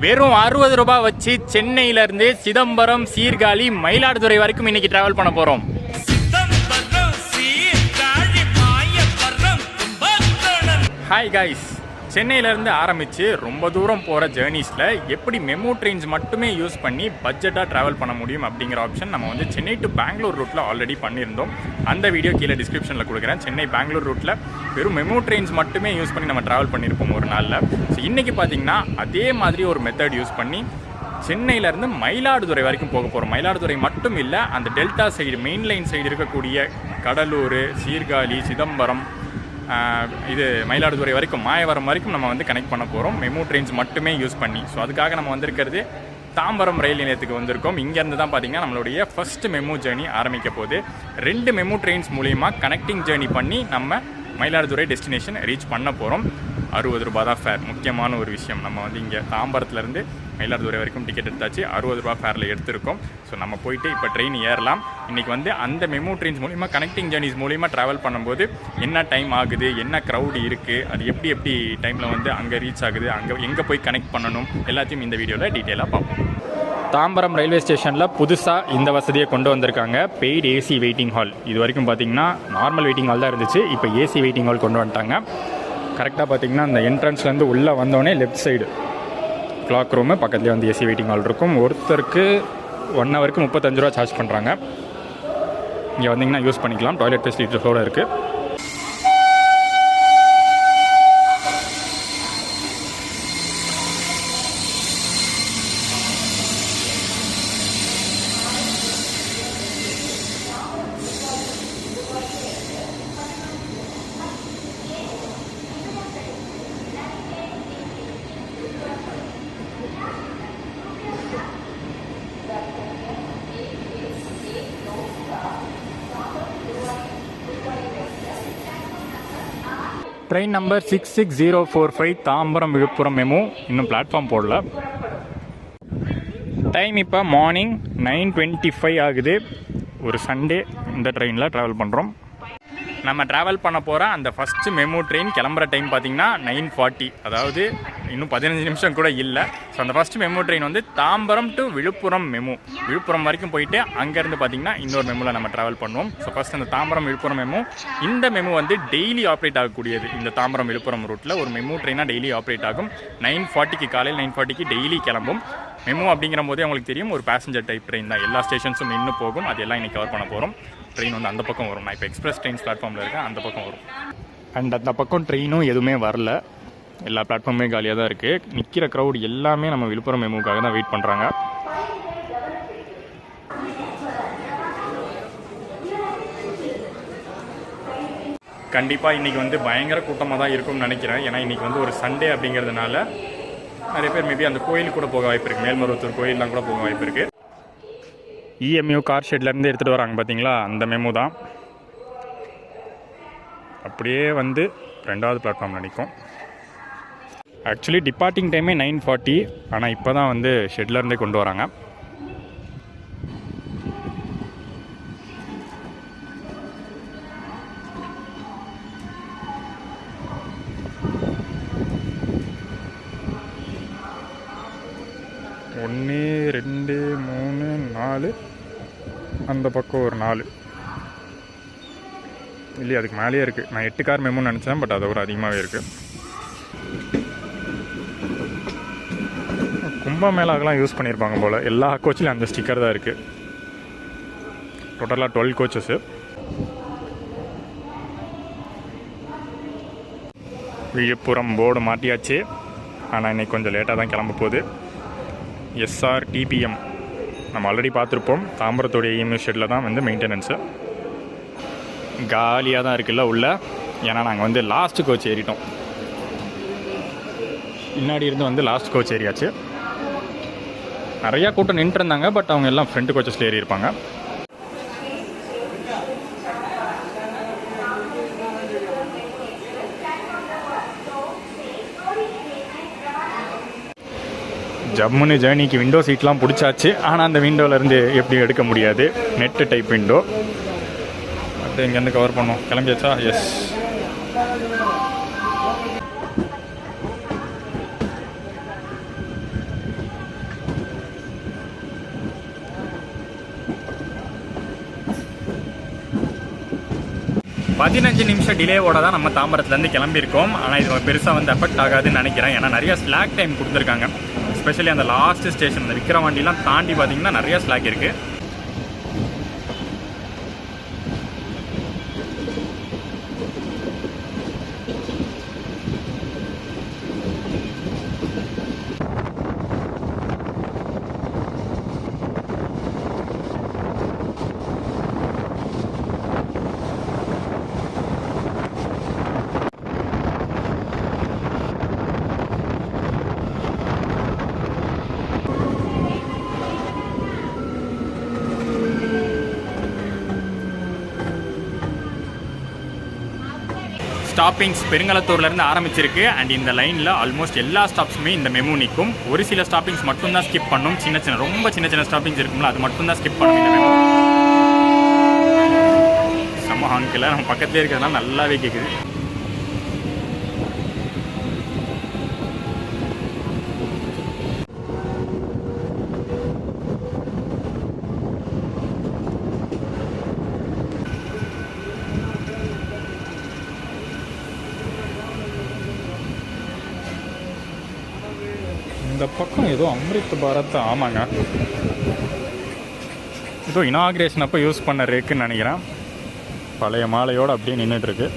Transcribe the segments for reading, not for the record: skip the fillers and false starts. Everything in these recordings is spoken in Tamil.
வெறும் 60 ரூபாய் வச்சு சென்னையிலேருந்து சிதம்பரம், சீர்காழி, மயிலாடுதுறை வரைக்கும் இன்னைக்கு டிராவல் பண்ண போகிறோம். ஹாய் காய்ஸ், சென்னையிலேருந்து ஆரம்பித்து ரொம்ப தூரம் போகிற ஜேர்னிஸில் எப்படி மெமு ட்ரெயின்ஸ் மட்டுமே யூஸ் பண்ணி பட்ஜெட்டாக ட்ராவல் பண்ண முடியும் அப்படிங்கிற ஆப்ஷன் நம்ம வந்து சென்னை டு பெங்களூர் ரூட்டில் ஆல்ரெடி பண்ணியிருந்தோம். அந்த வீடியோ கீழே டிஸ்கிரிப்ஷனில் கொடுக்குறேன். சென்னை பெங்களூர் ரூட்டில் வெறும் மெமு ட்ரெயின்ஸ் மட்டுமே யூஸ் பண்ணி நம்ம ட்ராவல் பண்ணியிருப்போம் ஒரு நாளில். ஸோ இன்றைக்கி பார்த்திங்கன்னா அதே மாதிரி ஒரு மெத்தட் யூஸ் பண்ணி சென்னையிலேருந்து மயிலாடுதுறை வரைக்கும் போக போகிறோம். மயிலாடுதுறை மட்டும் இல்லை, அந்த delta side main line side இருக்கக்கூடிய கடலூர், சீர்காழி, சிதம்பரம், இது மயிலாடுதுறை வரைக்கும், மாயவரம் வரைக்கும் நம்ம வந்து கனெக்ட் பண்ண போகிறோம் மெமு ட்ரெயின்ஸ் மட்டுமே யூஸ் பண்ணி. ஸோ அதுக்காக நம்ம வந்திருக்கிறது தாம்பரம் ரயில் நிலையத்துக்கு வந்திருக்கோம். இங்கேருந்து தான் பார்த்திங்கன்னா நம்மளுடைய ஃபஸ்ட்டு மெமு ஜேர்னி ஆரம்பிக்க போகுது. 2 மெமு ட்ரெயின்ஸ் மூலிமா கனெக்டிங் ஜேர்னி பண்ணி நம்ம மயிலாடுதுறை டெஸ்டினேஷன் ரீச் பண்ண போகிறோம். 60 ரூபா தான் ஃபேர். முக்கியமான ஒரு விஷயம், நம்ம வந்து இங்கே தாம்பரத்துலேருந்து மயிலாடுதுறை வரைக்கும் டிக்கெட் எடுத்தாச்சு. 60 ரூபா ஃபேரில் எடுத்திருக்கோம். ஸோ நம்ம போயிட்டு இப்போ ட்ரெயின் ஏறலாம். இன்றைக்கி வந்து அந்த மெமு ட்ரெயின்ஸ் மூலிமா கனெக்டிங் ஜேர்னிஸ் மூலிமா ட்ராவல் பண்ணும்போது என்ன டைம் ஆகுது, என்ன க்ரௌடு இருக்குது, அது எப்படி டைமில் வந்து அங்கே ரீச் ஆகுது, அங்கே எங்கே போய் கனெக்ட் பண்ணணும், எல்லாத்தையும் இந்த வீடியோவில் டீட்டெயிலாக பார்ப்போம். தாம்பரம் ரயில்வே ஸ்டேஷனில் புதுசாக இந்த வசதியை கொண்டு வந்திருக்காங்க, பெய்டு ஏசி வெயிட்டிங் ஹால். இது வரைக்கும் பார்த்திங்கன்னா நார்மல் வெயிட்டிங் ஹால் தான் இருந்துச்சு, இப்போ ஏசி வெயிட்டிங் ஹால் கொண்டு வந்துட்டாங்க. கரெக்டாக பார்த்திங்கன்னா அந்த என்ட்ரன்ஸ்லேருந்து உள்ளே வந்தோடனே லெஃப்ட் சைடு கிளாக் ரூமு பக்கத்துலேயே வந்து ஏசி வெயிட்டிங் ஹால் இருக்கும். ஒருத்தருக்கு 1 ஹவருக்கு 35 ரூபா சார்ஜ் பண்ணுறாங்க. இங்கே வந்திங்கன்னா யூஸ் பண்ணிக்கலாம். டாய்லெட் ஃபெசிலிட்டிஸோடு இருக்குது. Train number 66045 Tambaram Villupuram MEMU இன்னும் பிளாட்ஃபார்ம் போடல. டைம் இப்போ மார்னிங் 9:25 ஆகுது. ஒரு சண்டே இந்த ட்ரெயினில் ட்ராவல் பண்ணுறோம். நம்ம ட்ராவல் பண்ண போகிற அந்த ஃபஸ்ட்டு மெமு ட்ரெயின் கிளம்புற டைம் பார்த்திங்கன்னா 9:40, அதாவது இன்னும் 15 நிமிஷம் கூட இல்லை. ஸோ அந்த ஃபஸ்ட்டு மெமு ட்ரெயின் வந்து தாம்பரம் டு விழுப்புரம் மெமு. விழுப்புரம் வரைக்கும் போயிட்டு அங்கேருந்து பார்த்திங்கன்னா இன்னொரு மெமுவில் நம்ம ட்ராவல் பண்ணுவோம். ஸோ ஃபஸ்ட் அந்த தாம்பரம் விழுப்புரம் மெமு. இந்த மெமு வந்து டெய்லி ஆப்ரேட் ஆகக்கூடியது. இந்த தாம்பரம் விழுப்புரம் ரூட்டில் ஒரு மெமு ட்ரெயினாக டெய்லி ஆப்ரேட் ஆகும். 9:40 காலையில் 9:40 டெய்லி கிளம்பும். மெமு அப்படிங்கிற போதே உங்களுக்கு தெரியும், ஒரு பேசஞ்சர் டைப் ட்ரெயின் தான். எல்லா ஸ்டேஷன்ஸும் இன்னும் போகும். அது எல்லாம் இன்றைக்கி கவர் பண்ண போகிறோம். ட்ரெயின் வந்து அந்த பக்கம் வரும். நான் இப்போ எக்ஸ்பிரஸ் ட்ரெயின்ஸ் பிளாட்ஃபார்மில் இருக்கேன், அந்த பக்கம் வரும். அண்ட் அந்த பக்கம் ட்ரெயினும் எதுவுமே வரல, எல்லா பிளாட்ஃபார்மே காலியாக தான் இருக்குது. நிற்கிற க்ரௌட் எல்லாமே நம்ம விழுப்புரம் மெமுக்காக தான் வெயிட் பண்ணுறாங்க. கண்டிப்பாக இன்றைக்கி வந்து பயங்கர கூட்டமாக தான் இருக்கும்னு நினைக்கிறேன். ஏன்னா இன்றைக்கி வந்து ஒரு சண்டே அப்படிங்கிறதுனால நிறைய பேர் மேபி அந்த கோயிலுக்கு கூட போக வாய்ப்பு இருக்குது. மேல்மருவத்தூர் கோயிலெலாம் கூட போக வாய்ப்பு இருக்குது. இஎம்யூ கார் ஷெட்லேருந்து எடுத்துகிட்டு வராங்க பார்த்தீங்களா, அந்த மெமு தான். அப்படியே வந்து 2வது பிளாட்ஃபார்மில் நிற்கும். ஆக்சுவலி டிபார்ட்டிங் டைமே 9:40, ஆனால் இப்போ தான் வந்து ஷெட்லேருந்தே கொண்டு வராங்க. ஒன்று 2 3 4, அந்த பக்கம் ஒரு 4 இல்லையா, அதுக்கு மேலேயே இருக்குது. நான் 8 கார் மெமுன்னு நினச்சேன், பட் அதை ஒரு அதிகமாகவே இருக்குது. கும்பமேளாக்கெலாம் யூஸ் பண்ணியிருப்பாங்க போல். எல்லா கோச்சிலையும் அந்த ஸ்டிக்கர் தான் இருக்குது. டோட்டலாக 12 கோச்சஸ்ஸு. விழுப்புரம் போர்டு மாட்டியாச்சு, ஆனால் இன்றைக்கி கொஞ்சம் லேட்டாக தான் கிளம்ப போகுது. SRTPM நம்ம ஆல்ரெடி பார்த்துருப்போம். தாம்பரத்தோடைய இஎம்யூ ஷெட்டில் தான் வந்து மெயின்டெனன்ஸு. காலியாக தான் இருக்குல்ல உள்ள, ஏன்னா நாங்கள் வந்து லாஸ்ட் கோச் ஏறிட்டோம். பின்னாடி இருந்து வந்து லாஸ்ட் கோச் ஏறியாச்சு. நிறையா கூட்டம் நின்றுருந்தாங்க, பட் அவங்க எல்லாம் ஃப்ரண்ட் கோச்சஸில் ஏறி இருப்பாங்க. ஜம்முன்னு ஜேர்னிக்கு விண்டோ சீட்லாம் பிடிச்சாச்சு. ஆனால் அந்த விண்டோவிலேருந்து எப்படி எடுக்க முடியாது, நெட்டு டைப் விண்டோ. அது இங்கேருந்து கவர் பண்ணோம். கிளம்பியாச்சா? எஸ். 15 நிமிஷம் டிலேவோட தான் நம்ம தாம்பரத்துலேருந்து கிளம்பியிருக்கோம். ஆனால் இது பெருசாக வந்து எஃபெக்ட் ஆகாதுன்னு நினைக்கிறேன். ஏன்னா நிறைய ஸ்லாக் டைம் கொடுத்துருக்காங்க. எஸ்பெஷலி அந்த லாஸ்ட் ஸ்டேஷன் அந்த விக்கிரவாண்டிலாம் தாண்டி பார்த்தீங்கன்னா நிறைய ஸ்லாக் இருக்குது. ஸ்டாப்பிங்ஸ் பெருங்கலத்தூர்லேருந்து ஆரம்பிச்சிருக்கு. அண்ட் இந்த லைனில் ஆல்மோஸ்ட் எல்லா ஸ்டாப்ஸுமே இந்த மெமு நிற்கும். ஒரு சில ஸ்டாப்பிங்ஸ் மட்டும்தான் ஸ்கிப் பண்ணும். ரொம்ப சின்ன சின்ன ஸ்டாப்பிங்ஸ் இருக்கும்ல, அது மட்டும்தான் ஸ்கிப் பண்ணும் இந்த மெமு. செம்ம ஹாங்கில் நம்ம பக்கத்துலேயே இருக்கிறதுனால நல்லாவே கேட்குது. இந்த பக்கம் ஏதோ அம்ரித் பாரத், ஆமாங்க, ஏதோ இனாகிரேஷன் அப்போ யூஸ் பண்ண ரேக்குன்னு நினைக்கிறேன். பழைய மாலையோடு அப்படியே நின்றுட்டுருக்கு.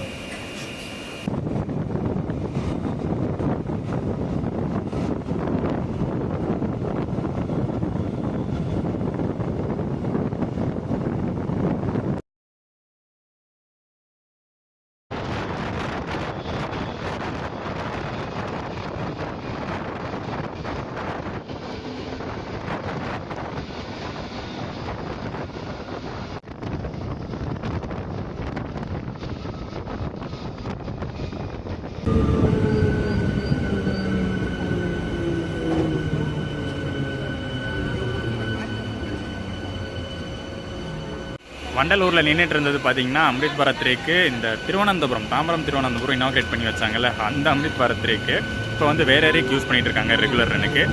வண்டலூரில் நின்றுட்டு இருந்தது பார்த்தீங்கன்னா அம்ரித் பாரத் ரேக்கு. இந்த திருவனந்தபுரம், தாம்பரம் திருவனந்தபுரம் இனாக்ரேட் பண்ணி வச்சாங்கல்ல, அந்த அம்ரித் பாரத் ரேக்கு இப்போ வந்து வேறு ரேக் யூஸ் பண்ணிகிட்டு இருக்காங்க ரெகுலர் ரனுக்கு.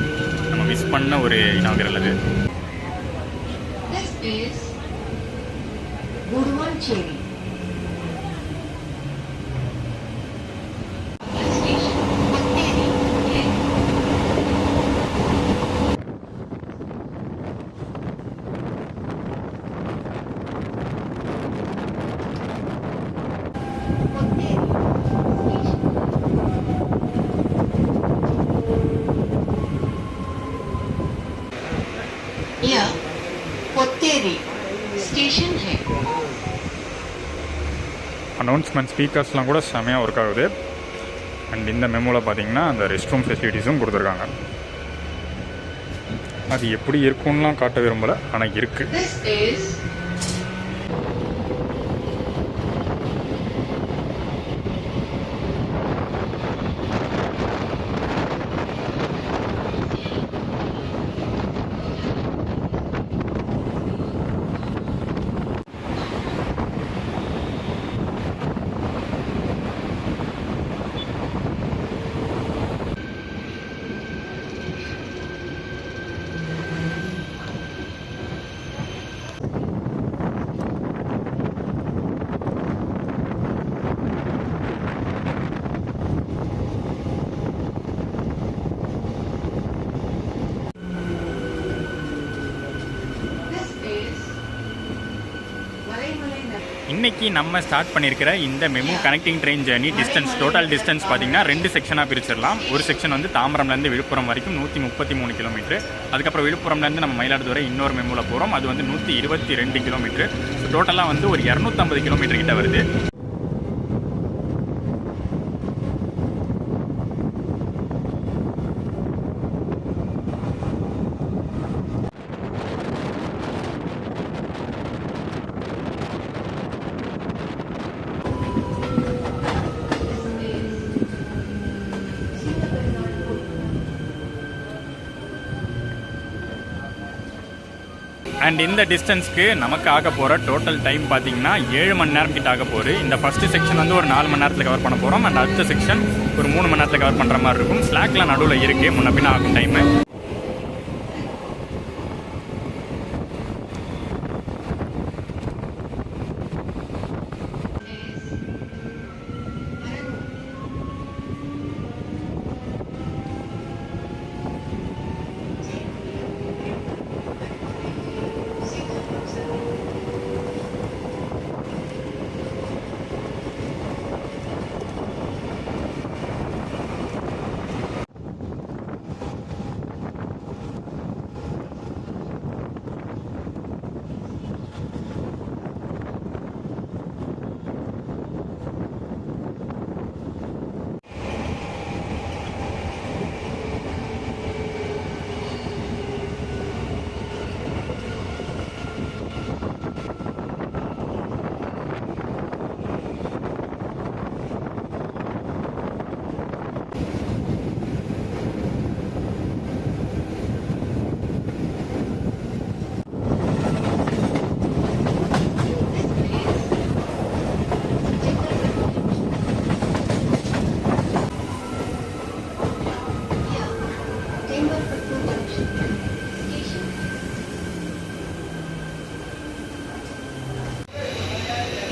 நம்ம மிஸ் பண்ண ஒரு இனாகரல் அது. அனௌன்ஸ்மெண்ட் ஸ்பீக்கர்ஸ்லாம் கூட செமையாக ஒர்க் ஆகுது. அண்ட் இந்த மெமோவில் பார்த்தீங்கன்னா அந்த ரெஸ்ட் ரூம் ஃபெசிலிட்டிஸும் கொடுத்துருக்காங்க. அது எப்படி இருக்கும்லாம் காட்ட விரும்பலை, ஆனால் இருக்குது. இன்றைக்கி நம்ம ஸ்டார்ட் பண்ணியிருக்கிற இந்த MEMU connecting train journey distance, total distance பார்த்திங்கன்னா 2 செக்ஷனாக பிரிச்சிடலாம். ஒரு செக்ஷன் வந்து தாம்பரம்லேருந்து விழுப்புரம் வரைக்கும் 133 கிலோமீட்டர். அதுக்கப்புறம் விழுப்புரம்லேருந்து நம்ம மயிலாடுதுறை இன்னொரு மெமுவில் போகிறோம், அது வந்து 122 கிலோமீட்டர். ஸோ டோட்டலாக வந்து ஒரு 250 கிலோமீட்டர் கிட்ட வருது. அண்ட் இந்த டிஸ்டன்ஸ்க்கு நமக்கு ஆக போகிற டோட்டல் டைம் பார்த்தீங்கன்னா 7 மணி நேரம் கிட்ட ஆக போகுது. இந்த ஃபஸ்ட்டு செக்ஷன் வந்து ஒரு 4 மணி நேரத்தில் கவர் பண்ண போகிறோம். அண்ட் அடுத்த செக்ஷன் ஒரு 3 மணி நேரத்தில் கவர் பண்ணுற மாதிரி இருக்கும். ஸ்லாக்ல நடுவில் இருக்குது, முன்ன பின்ன ஆகும் டைமு.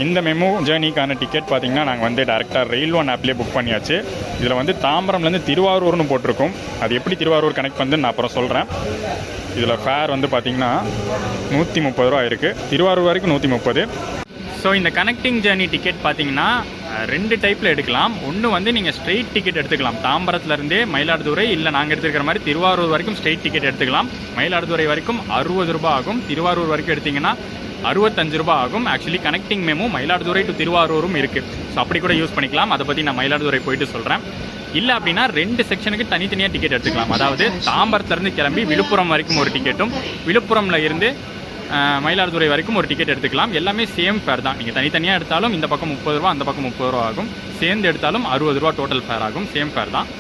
இந்த மெமோ ஜேர்னிக்கான டிக்கெட் பார்த்தீங்கன்னா நாங்கள் வந்து டேரெக்டாக ரயில் ஒன் ஆப்லேயே புக் பண்ணியாச்சு. இதில் வந்து தாம்பரம்லேருந்து திருவாரூர்னு போட்டிருக்கோம். அது எப்படி திருவாரூர் கனெக்ட் வந்து நான் அப்புறம் சொல்கிறேன். இதில் ஃபேர் வந்து பார்த்திங்கன்னா 130 ரூபா இருக்குது, திருவாரூர் வரைக்கும் 130. ஸோ இந்த கனெக்டிங் ஜேர்னி டிக்கெட் பார்த்தீங்கன்னா 2 டைப்பில் எடுக்கலாம். ஒன்று வந்து நீங்கள் ஸ்ட்ரெயிட் டிக்கெட் எடுத்துக்கலாம், தாம்பரத்துலேருந்தே மயிலாடுதுறை, இல்லை நாங்கள் எடுத்துக்கிற மாதிரி திருவாரூர் வரைக்கும் ஸ்ட்ரெயிட் டிக்கெட் எடுத்துக்கலாம். மயிலாடுதுறை வரைக்கும் 60 ரூபா ஆகும், திருவாரூர் வரைக்கும் எடுத்திங்கன்னா 65 ரூபா ஆகும். Actually connecting MEMU Mayiladuthurai to திருவாரூரும் இருக்குது. ஸோ அப்படி கூட யூஸ் பண்ணிக்கலாம். அதை பற்றி நான் மயிலாடுதுறை போயிட்டு சொல்கிறேன். இல்லை அப்படின்னா 2 செக்ஷனுக்கு தனித்தனியாக டிக்கெட் எடுத்துக்கலாம். அதாவது தாம்பரத்துலேருந்து கிளம்பி விழுப்புரம் வரைக்கும் ஒரு டிக்கெட்டும், விழுப்புரமில் இருந்து மயிலாடுதுறை வரைக்கும் ஒரு டிக்கெட் எடுத்துக்கலாம். எல்லாமே சேம் ஃபேர் தான். நீங்கள் தனித்தனியாக எடுத்தாலும் இந்த பக்கம் 30 ரூபா, அந்த பக்கம் 30 ரூபா ஆகும். சேர்ந்து எடுத்தாலும் 60 ரூபா டோட்டல் ஃபேர் ஆகும். சேம் ஃபேர் தான்.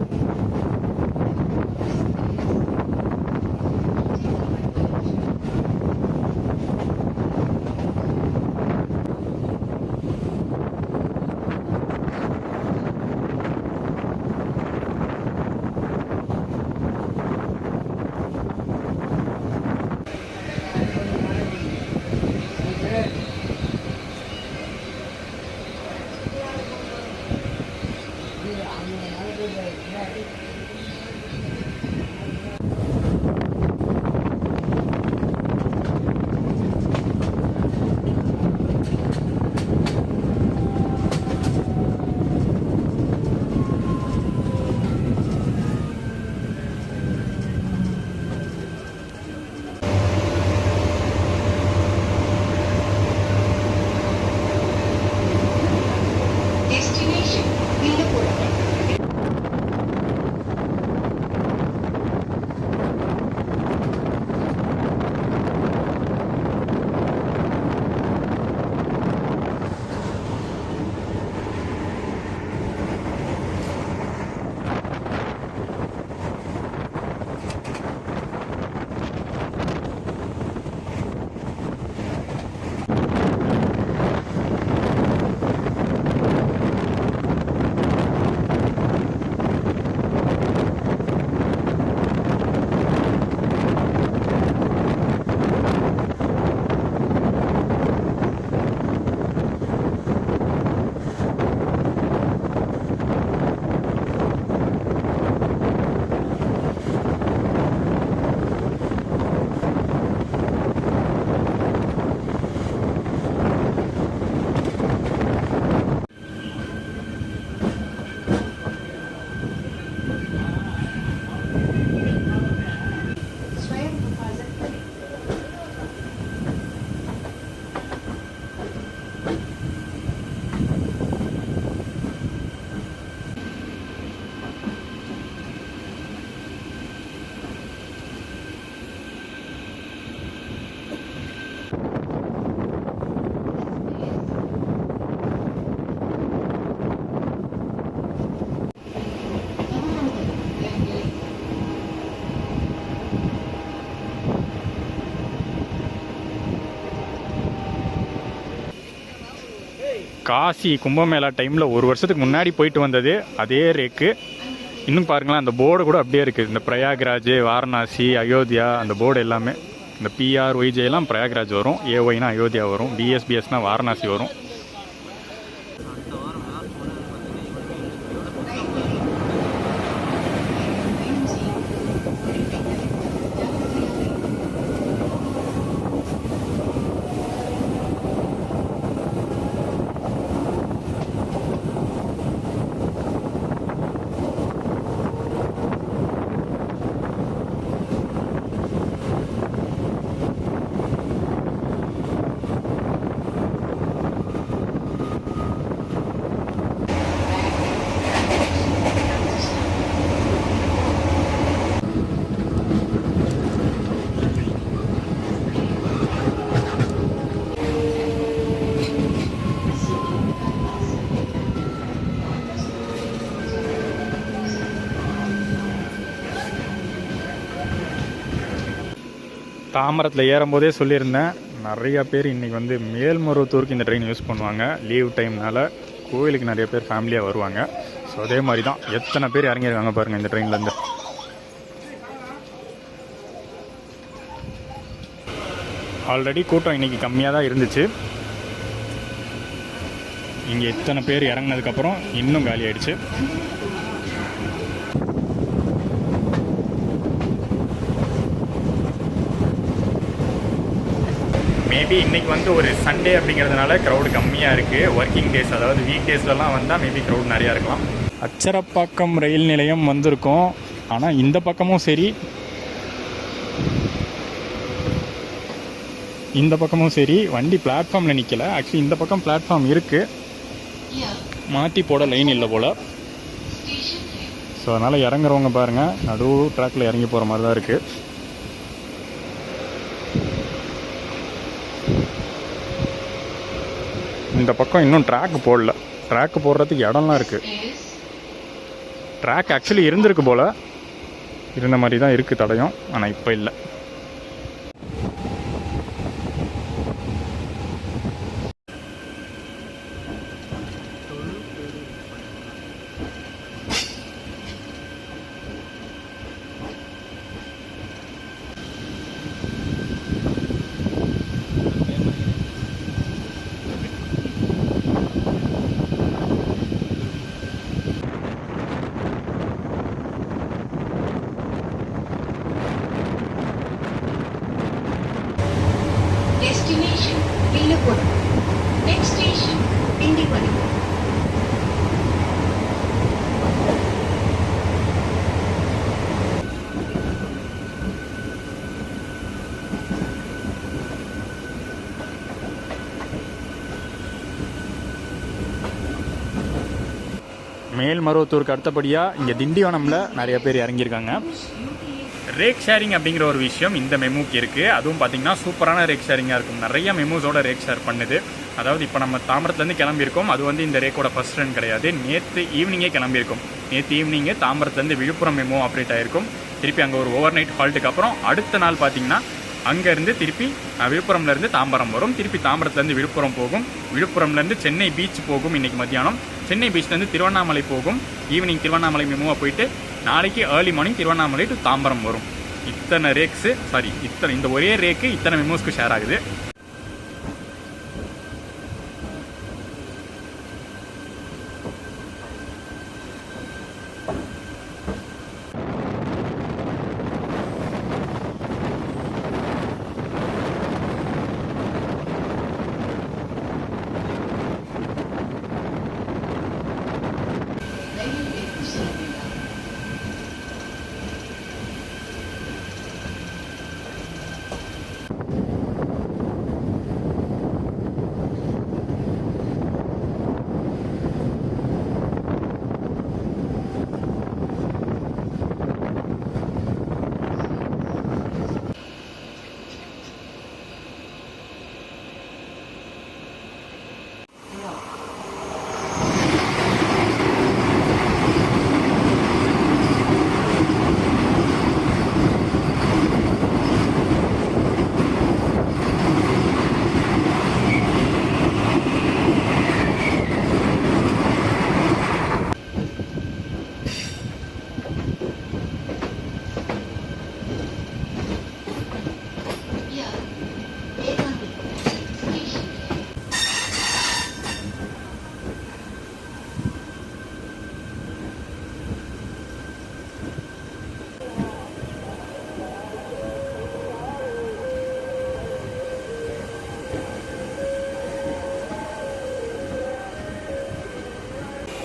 காசி கும்பமேளா டைமில் 1 வருஷத்துக்கு முன்னாடி போயிட்டு வந்தது அதே ரேக்கு இன்னும் பாருங்களேன். அந்த போர்டு கூட அப்படியே இருக்குது. இந்த பிரயாக்ராஜ், வாரணாசி, அயோத்தியா அந்த போர்டு எல்லாமே. இந்த PRYJலாம் பிரயாக்ராஜ் வரும், AYனா அயோத்தியா வரும், BSBSனா வாரணாசி வரும். தாம்பரத்தில் ஏறும்போதே சொல்லியிருந்தேன், நிறையா பேர் இன்றைக்கி வந்து மேல்மருவத்தூருக்கு இந்த ட்ரெயின் யூஸ் பண்ணுவாங்க. லீவ் டைம்னால கோவிலுக்கு நிறைய பேர் ஃபேமிலியாக வருவாங்க. ஸோ அதே மாதிரி தான் எத்தனை பேர் இறங்கியிருக்காங்க பாருங்கள் இந்த ட்ரெயின்லேருந்து. ஆல்ரெடி கூட்டம் இன்றைக்கி கம்மியாக தான் இருந்துச்சு. இங்கே இத்தனை பேர் இறங்கினதுக்கப்புறம் இன்னும் காலி ஆயிடுச்சு. மேபி இன்றைக்கி வந்து ஒரு சண்டே அப்படிங்கிறதுனால க்ரௌடு கம்மியாக இருக்குது. ஒர்க்கிங் டேஸ், அதாவது வீக் டேஸ்லலாம் வந்தால் மேபி க்ரௌட் நிறையா இருக்கலாம். அச்சரப்பாக்கம் ரயில் நிலையம் வந்திருக்கோம். ஆனால் இந்த பக்கமும் சரி, இந்த பக்கமும் சரி வண்டி பிளாட்ஃபார்மில் நிற்கலை. ஆக்சுவலி இந்த பக்கம் பிளாட்ஃபார்ம் இருக்குது, மாற்றி போட லைன் இல்லை போல். ஸோ அதனால் இறங்குறவங்க பாருங்கள், நடு ட்ராக்கில் இறங்கி போகிற மாதிரி தான் இருக்குது. இந்த பக்கம் இன்னும் ட்ராக் போடல. ட்ராக் போடுறதுக்கு இடம்லாம் இருக்குது. ட்ராக் ஆக்சுவலி இருந்திருக்கு போல், இருந்த மாதிரி தான் இருக்குது தடயம். ஆனால் இப்போ இல்லை. Destination Villupuram. Next station Dindivaram. மேல்மருவத்தூருக்கு அடுத்தபடியாக இங்கே திண்டிவனமில் நிறைய பேர் இறங்கியிருக்காங்க. ரேக் ஷேரிங் அப்படிங்கிற ஒரு விஷயம் இந்த மெமூக்கு இருக்குது. அதுவும் பார்த்திங்கன்னா சூப்பரான ரேக் ஷேரிங்காக இருக்கும். நிறைய மெமூஸோட ரேக் ஷேர் பண்ணுது. அதாவது இப்போ நம்ம தாம்பரத்துலேருந்து கிளம்பியிருக்கோம். அது வந்து இந்த ரேக்கோட ஃபஸ்ட் ரன் கிடையாது. நேற்று ஈவினிங்கே கிளம்பியிருக்கும். நேற்று ஈவினிங்கே தாம்பரத்துலேருந்து விழுப்புரம் மெமோ ஆப்ரேட் ஆகிருக்கும். திருப்பி அங்கே ஒரு ஓவர் நைட் ஹால்ட்டுக்கு அப்புறம் அடுத்த நாள் பார்த்திங்கன்னா அங்கேருந்து திருப்பி விழுப்புரம்லேருந்து தாம்பரம் வரும். திருப்பி தாம்பரத்துலேருந்து விழுப்புரம் போகும். விழுப்புரம்லேருந்து சென்னை பீச் போகும். இன்றைக்கி மத்தியானம் சென்னை பீச்லேருந்து திருவண்ணாமலை போகும். ஈவினிங் திருவண்ணாமலை மெமோவாக போயிட்டு நாளைக்கு early morning Tiruvannamalai to Tambaram வரும். இத்தனை ரேக்ஸு, இந்த ஒரே ரேக்கு இத்தனை மெமோஸ்க்கு ஷேர் ஆகுது.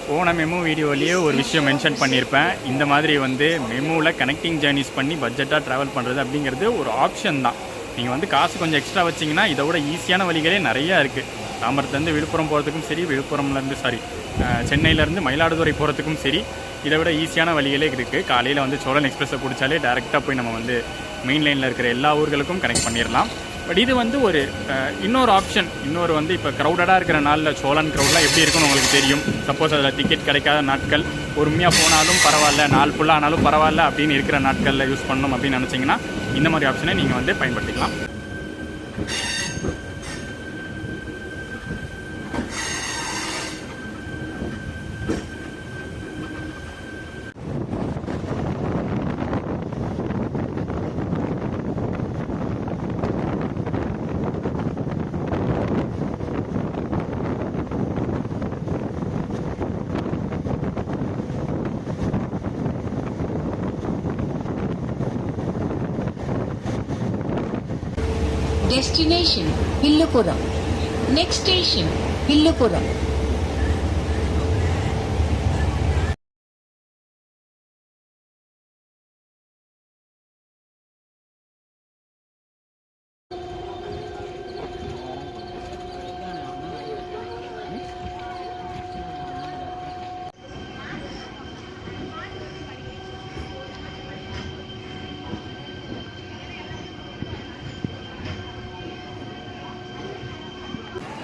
போன மெமோ வீடியோலேயே ஒரு விஷயம் மென்ஷன் பண்ணியிருப்பேன். இந்த மாதிரி வந்து மெமோவில் கனெக்டிங் ஜேர்னிஸ் பண்ணி பட்ஜெட்டாக ட்ராவல் பண்ணுறது அப்படிங்கிறது ஒரு ஆப்ஷன் தான். நீங்கள் வந்து காசு கொஞ்சம் எக்ஸ்ட்ரா வச்சிங்கன்னா இதை விட ஈஸியான வழிகளே நிறையா இருக்குது. தாம்பரத்துலேருந்து விழுப்புரம் போகிறதுக்கும் சரி, விழுப்புரம்லேருந்து சென்னையிலேருந்து மயிலாடுதுறை போகிறதுக்கும் சரி, இதை விட ஈஸியான வழிகளே இருக்குது. காலையில் வந்து சோழன் எக்ஸ்பிரஸை பிடிச்சாலே டேரெக்டாக போய் நம்ம வந்து மெயின் லைனில் இருக்கிற எல்லா ஊர்களுக்கும் கனெக்ட் பண்ணிடலாம். பட் இது வந்து ஒரு இன்னொரு ஆப்ஷன். இன்னொரு வந்து இப்போ க்ரௌடடாக இருக்கிற நாளில் சோழன் க்ரௌட்லாம் எப்படி இருக்குன்னு உங்களுக்கு தெரியும். சப்போஸ் அதில் டிக்கெட் கிடைக்காத நாட்கள், பொறுமையாக போனாலும் பரவாயில்ல, நாள் ஃபுல்லாக ஆனாலும் பரவாயில்ல அப்படின்னு இருக்கிற நாட்களில் யூஸ் பண்ணணும் அப்படின்னு நினச்சிங்கன்னா இந்த மாதிரி ஆப்ஷனை நீங்கள் வந்து பயன்படுத்திக்கலாம். Destination Villupuram. Next station Villupuram.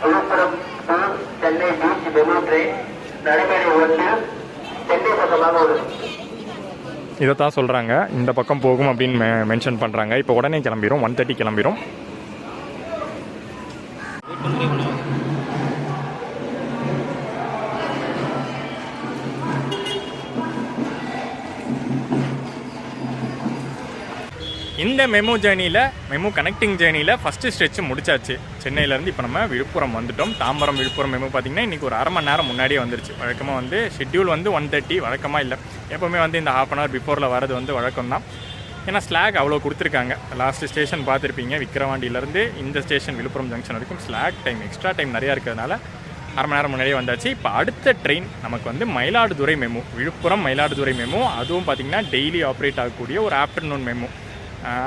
Villupuram to Chennai beach MEMU train நடைமேடை 1 சென்னை பக்கமாக உள்ளது. இதைத்தான் சொல்கிறாங்க, இந்த பக்கம் போகும் அப்படின்னு மென்ஷன் பண்ணுறாங்க. இப்போ உடனே கிளம்பிடும், 1:30 கிளம்பிடும். இந்த மெமு ஜேர்னியில், மெமு கனெக்டிங் ஜேர்னியில் ஃபஸ்ட்டு ஸ்ட்ரெச்சு முடிச்சாச்சு. சென்னையிலேருந்து இப்போ நம்ம விழுப்புரம் வந்துட்டோம். தாம்பரம் விழுப்புரம் மெமு பார்த்திங்கன்னா இன்றைக்கி ஒரு அரை மணி நேரம் முன்னாடியே வந்துருச்சு. வழக்கமாக வந்து ஷெட்யூல் வந்து 1:30, வழக்கமாக இல்லை. எப்போவுமே வந்து இந்த ½ அன் ஹவர் பிஃபோரில் வரது வந்து வழக்கம் தான். ஏன்னா ஸ்லாக் அவ்வளோ கொடுத்துருக்காங்க. லாஸ்ட் ஸ்டேஷன் பார்த்துருப்பீங்க, விக்கிரவாண்டியிலேருந்து இந்த ஸ்டேஷன் விழுப்புரம் ஜங்ஷன் வரைக்கும் ஸ்லாக் டைம், எக்ஸ்ட்ரா டைம் நிறையா இருக்கிறதுனால அரை மணி நேரம் முன்னாடியே வந்தாச்சு. இப்போ அடுத்த ட்ரெயின் நமக்கு வந்து மயிலாடுதுறை மெமு, விழுப்புரம் மயிலாடுதுறை மெமு. அதுவும் பார்த்திங்கன்னா டெய்லி ஆப்ரேட் ஆகக்கூடிய ஒரு ஆஃப்டர்நூன் மெமு.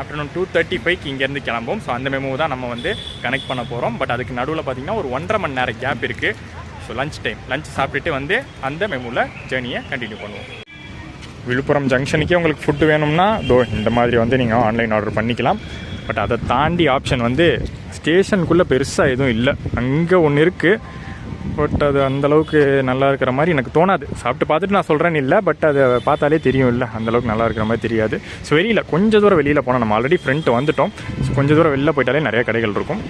ஆஃப்டர்நூன் 2:35 இங்கேருந்து கிளம்பும். ஸோ அந்த மெமு தான் நம்ம வந்து கனெக்ட் பண்ண போகிறோம். பட் அதுக்கு நடுவில் பார்த்திங்கன்னா ஒரு 1.5 மணி நேரம் கேப் இருக்குது. ஸோ லஞ்ச் டைம், லஞ்ச் சாப்பிட்டுட்டு வந்து அந்த மெமுவில் ஜேர்னியை கண்டினியூ பண்ணுவோம். விழுப்புரம் ஜங்ஷனுக்கே உங்களுக்கு ஃபுட்டு வேணும்னா இந்த மாதிரி வந்து நீங்கள் ஆன்லைன் ஆர்டர் பண்ணிக்கலாம். பட் அதை தாண்டி ஆப்ஷன் வந்து ஸ்டேஷனுக்குள்ளே பெருசாக எதுவும் இல்லை. அங்கே ஒன்று இருக்குது, பட் அது அந்தளவுக்கு நல்லா இருக்கிற மாதிரி எனக்கு தோணாது. சாப்பிட்டு பார்த்துட்டு நான் சொல்கிறேன்னு இல்லை, பட் அதை பார்த்தாலே தெரியும் இல்லை, அந்தளவுக்கு நல்லா இருக்கிற மாதிரி தெரியாது. ஸோ வெளியில் கொஞ்சம் தூரம் வெளியில் போனால், நம்ம ஆல்ரெடி ஃப்ரண்ட் வந்துட்டோம். ஸோ கொஞ்சம் தூரம் வெளியில் போயிட்டாலே நிறைய கடைகள் இருக்கும்.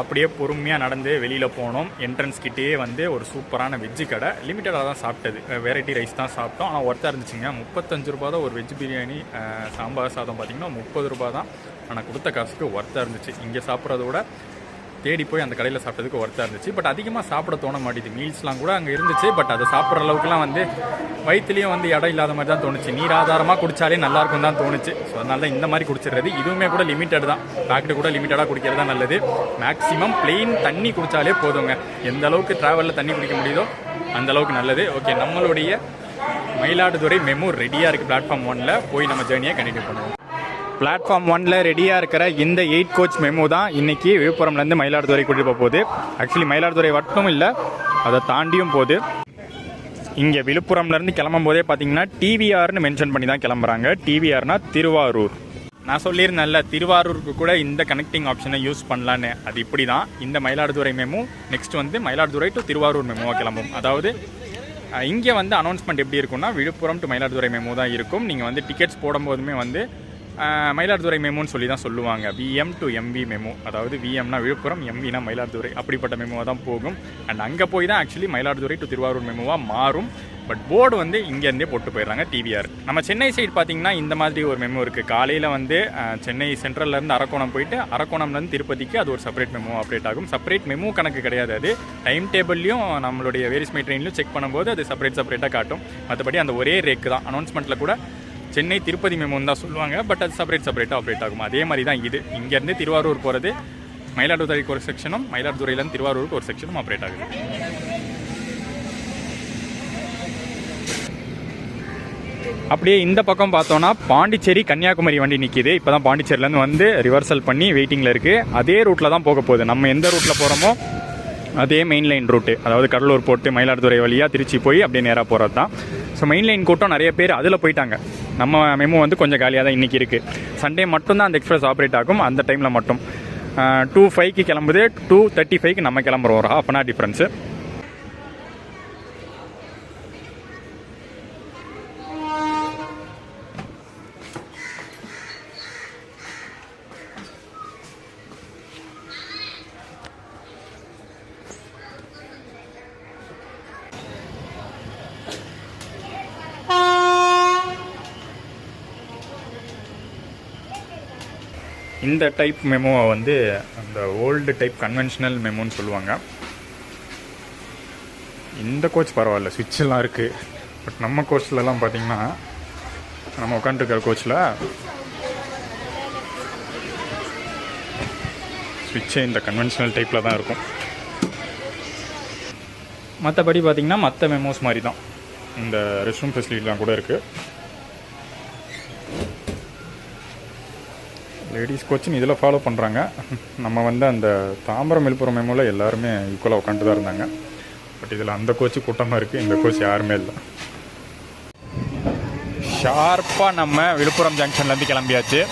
அப்படியே பொறுமையாக நடந்து வெளியில் போனோம். என்ட்ரன்ஸ் கிட்டே வந்து ஒரு சூப்பரான வெஜ்ஜு கடை. லிமிட்டடாக தான் சாப்பிட்டது, வெரைட்டி ரைஸ் தான் சாப்பிட்டோம். ஆனால் ஒர்த்தாக இருந்துச்சுங்க. 35 ரூபா தான் ஒரு வெஜ் பிரியாணி. சாம்பார் சாதம் பார்த்திங்கன்னா 30 ரூபா தான். ஆனால் கொடுத்த காசுக்கு ஒர்த்தாக இருந்துச்சு. இங்கே சாப்பிட்றத விட தேடி போய் அந்த கடையில் சாப்பிட்டதுக்கு ஒர்த்தாக இருந்துச்சு. பட் அதிகமாக சாப்பிட தோண மாட்டேது. மீல்ஸ்லாம் கூட அங்கே இருந்துச்சு, பட் அதை சாப்பிட்ற அளவுக்குலாம் வந்து வயிற்றுலேயும் வந்து இடம் இல்லாத மாதிரி தான் தோணுச்சு. நீர் ஆதாரமாக குடித்தாலே நல்லாயிருக்கும் தான் தோணுச்சு. ஸோ அதனால தான் இந்த மாதிரி குடிச்சிடுறது. இதுவுமே கூட லிமிட்டட் தான், பேக்கெட்டு கூட லிமிட்டடாக குடிக்கிறது தான் நல்லது. மேக்ஸிமம் பிளெயின் தண்ணி குடித்தாலே போதுங்க. எந்த அளவுக்கு ட்ராவலில் தண்ணி குடிக்க முடியுதோ அந்த அளவுக்கு நல்லது. ஓகே, நம்மளுடைய மயிலாடுதுறை மெமு ரெடியாக இருக்குது. பிளாட்ஃபார்ம் 1ல் போய் நம்ம ஜேர்னியை கண்டினியூ பண்ணுவோம். பிளாட்ஃபார்ம் 1ல் ரெடியாக இருக்கிற இந்த 8 கோச் மெமு தான் இன்றைக்கி விழுப்புரம்லேருந்து மயிலாடுதுறை கூட்டிகிட்டு போக போகுது. ஆக்சுவலி மயிலாடுதுறை மட்டும் இல்லை, அதை தாண்டியும் போகுது. இங்கே விழுப்புரம்லேருந்து கிளம்பும் போதே பார்த்தீங்கன்னா டிவிஆர்னு மென்ஷன் பண்ணி தான் கிளம்புறாங்க. டிவிஆர்னா திருவாரூர். நான் சொல்லியிருந்தேன்ல, திருவாரூருக்கு கூட இந்த கனெக்டிங் ஆப்ஷனை யூஸ் பண்ணலான்னு. அது இப்படி தான் இந்த மயிலாடுதுறை மெமு நெக்ஸ்ட் வந்து மயிலாடுதுறை டு திருவாரூர் மெமுவாக கிளம்பும். அதாவது இங்கே வந்து அனௌன்ஸ்மெண்ட் எப்படி இருக்குன்னா, விழுப்புரம் டு மயிலாடுதுறை மெமு தான் இருக்கும். நீங்கள் வந்து டிக்கெட்ஸ் போடும்போதுமே வந்து மயிலாடுதுறை மெமுன்னு சொல்லி தான் சொல்லுவாங்க. விஎம் டு எம்வி மெமு, அதாவது விஎம்னா விழுப்புரம், எம்வினா மயிலாடுதுறை, அப்படிப்பட்ட மெமுவாக தான் போகும். அண்ட் அங்கே போய் தான் ஆக்சுவலி மயிலாடுதுறை டு திருவாரூர் மெமுவாக மாறும். பட் போர்டு வந்து இங்கேருந்தே போட்டு போயிடுறாங்க டிவிஆர். நம்ம சென்னை சைடு பார்த்திங்கன்னா இந்த மாதிரி ஒரு மெமு இருக்குது. காலையில் வந்து சென்னை சென்ட்ரல்லேருந்து அரக்கோணம் போயிட்டு அரக்கோணம்லேருந்து திருப்பதிக்கு அது ஒரு செப்பரேட் மெமு ஆப்ரேட் ஆகும். செப்பரேட் மெமு கணக்கு கிடையாது. அது டைம் டேபிள்லையும் நம்மளுடைய வேரிஸ் மை ட்ரெயின்லையும் செக் பண்ணும்போது அது செப்பரேட்டாக காட்டும். மற்றபடி அந்த ஒரே ரேக்கு தான். அனௌன்ஸ்மெண்ட்டில் கூட சென்னை திருப்பதி மெமுன்னு தான் சொல்லுவாங்க, பட் அது செப்பரேட்டாக ஆப்ரேட் ஆகும். அதே மாதிரி தான் இது. இங்கேருந்து திருவாரூர் போகிறது மயிலாடுதுறைக்கு ஒரு செக்ஷனும், மயிலாடுதுறையிலேருந்து திருவாரூருக்கு ஒரு செக்ஷனும் ஆப்ரேட் ஆகுது. அப்படியே இந்த பக்கம் பார்த்தோன்னா பாண்டிச்சேரி கன்னியாகுமரி வண்டி நிற்கிது. இப்போ தான் பாண்டிச்சேரியிலேருந்து வந்து ரிவர்சல் பண்ணி வெயிட்டிங்கில் இருக்குது. அதே ரூட்டில் தான் போக போகுது. நம்ம எந்த ரூட்டில் போகிறோமோ அதே மெயின் லைன் ரூட்டு, அதாவது கடலூர் போட்டு மயிலாடுதுறை வழியாக திருச்சி போய் அப்படியே நேராக போகிறது தான். ஸோ மெயின் லைன் கூட்டம் நிறைய பேர் அதில் போயிட்டாங்க. நம்ம மெமு வந்து கொஞ்சம் காலியாக தான் இன்றைக்கி இருக்குது. சண்டே மட்டும்தான் அந்த எக்ஸ்பிரஸ் ஆப்ரேட் ஆகும். அந்த டைமில் மட்டும் 2:05 கிளம்புது, 2:35 நம்ம கிளம்புறோம். ஒரு ½ அன் ஹவர் டிஃப்ரென்ஸு. இந்த டைப் மெமோவை வந்து அந்த ஓல்டு டைப் கன்வென்ஷனல் மெமோன்னு சொல்லுவாங்க. இந்த கோச் பரவாயில்ல, சுவிட்செல்லாம் இருக்குது. பட் நம்ம கோச்சிலலாம் பார்த்திங்கன்னா, நம்ம உட்காந்துருக்கிற கோச்சில் ஸ்விட்சே இந்த கன்வென்ஷனல் டைப்பில் தான் இருக்கும். மற்றபடி பார்த்திங்கன்னா மற்ற மெமோஸ் மாதிரி தான் இந்த ரெஸ்ட் ரூம் ஃபெசிலிட்டிலாம் கூட இருக்குது. லேடிஸ் கோச்சின் இதில் ஃபாலோ பண்ணுறாங்க. நம்ம வந்து அந்த தாம்பரம் விழுப்புரம் மெமோவில் எல்லாருமே ஈக்குவலாக உட்காந்து தான் இருந்தாங்க. பட் இதில் அந்த கோச்சு கூட்டமாக இருக்குது, இந்த கோச் யாருமே இல்லை. ஷார்ப்பாக நம்ம விழுப்புரம் ஜங்ஷன்லேருந்து கிளம்பியாச்சு.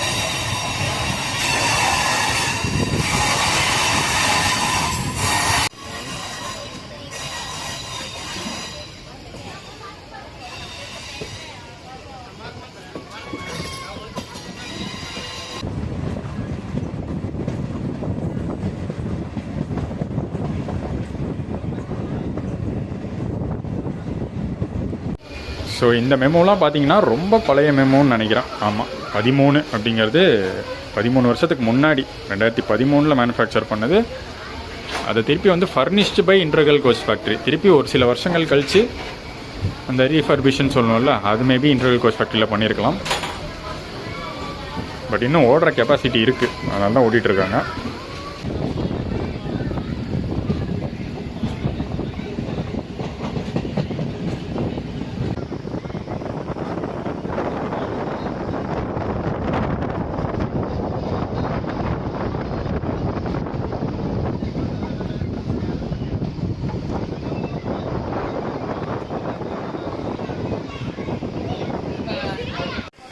ஸோ இந்த மெமோலாம் பார்த்தீங்கன்னா ரொம்ப பழைய மெமோன்னு நினைக்கிறேன். ஆமாம், 13 அப்படிங்கிறது 13 வருஷத்துக்கு முன்னாடி 2013 மேனுஃபேக்சர் பண்ணது. அதை திருப்பி வந்து furnished by Integral Coach Factory. திருப்பி ஒரு சில வருஷங்கள் கழித்து அந்த ரீஃபர்பிஷன் சொல்லணும்ல, அது மேபி இன்டர்கல் கோச் ஃபேக்ட்ரியில் பண்ணியிருக்கலாம். பட் இன்னும் ஓடுற கெப்பாசிட்டி இருக்குது, அதனால தான் ஓடிட்டுருக்காங்க.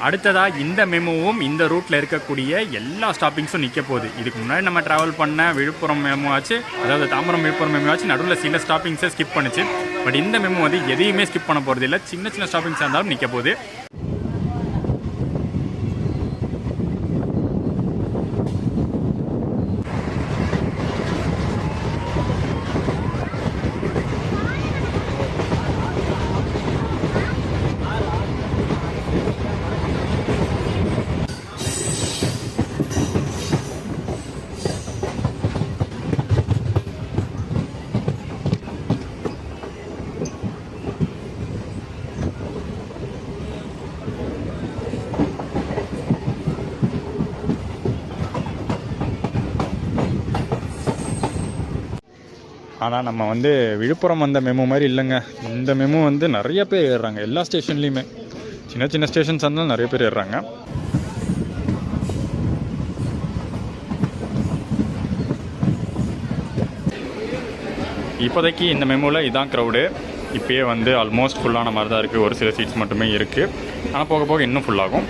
அடுத்ததாக இந்த மெமோவும் இந்த ரூட்டில் இருக்கக்கூடிய எல்லா ஸ்டாப்பிங்ஸும் நிற்க போகுது. இதுக்கு முன்னாடி நம்ம ட்ராவல் பண்ண விழுப்புரம் மெமோ ஆச்சு, அதாவது தாம்பரம் விழுப்புரம் மெமோ ஆச்சு, நடுவில் சில ஸ்டாப்பிங்ஸை ஸ்கிப் பண்ணுச்சு. பட் இந்த மெமோ வந்து எதையுமே ஸ்கிப் பண்ண போகிறது இல்லை. சின்ன சின்ன ஸ்டாப்பிங்ஸாக இருந்தாலும் நிற்க போகுது. ஆனால் நம்ம வந்து விழுப்புரம் வந்த மெமோ மாதிரி இல்லைங்க. இந்த மெமோ வந்து நிறைய பேர் ஏறுறாங்க, எல்லா ஸ்டேஷன்லேயுமே. சின்ன சின்ன ஸ்டேஷன்ஸ் இருந்தாலும் நிறைய பேர் ஏறுறாங்க. இப்போதைக்கு இந்த மெமோவில் இதான் க்ரௌடு. இப்போயே வந்து ஆல்மோஸ்ட் ஃபுல்லான மாதிரி தான் இருக்குது. ஒரு சில சீட்ஸ் மட்டுமே இருக்குது. ஆனால் போக போக இன்னும் ஃபுல்லாகும்.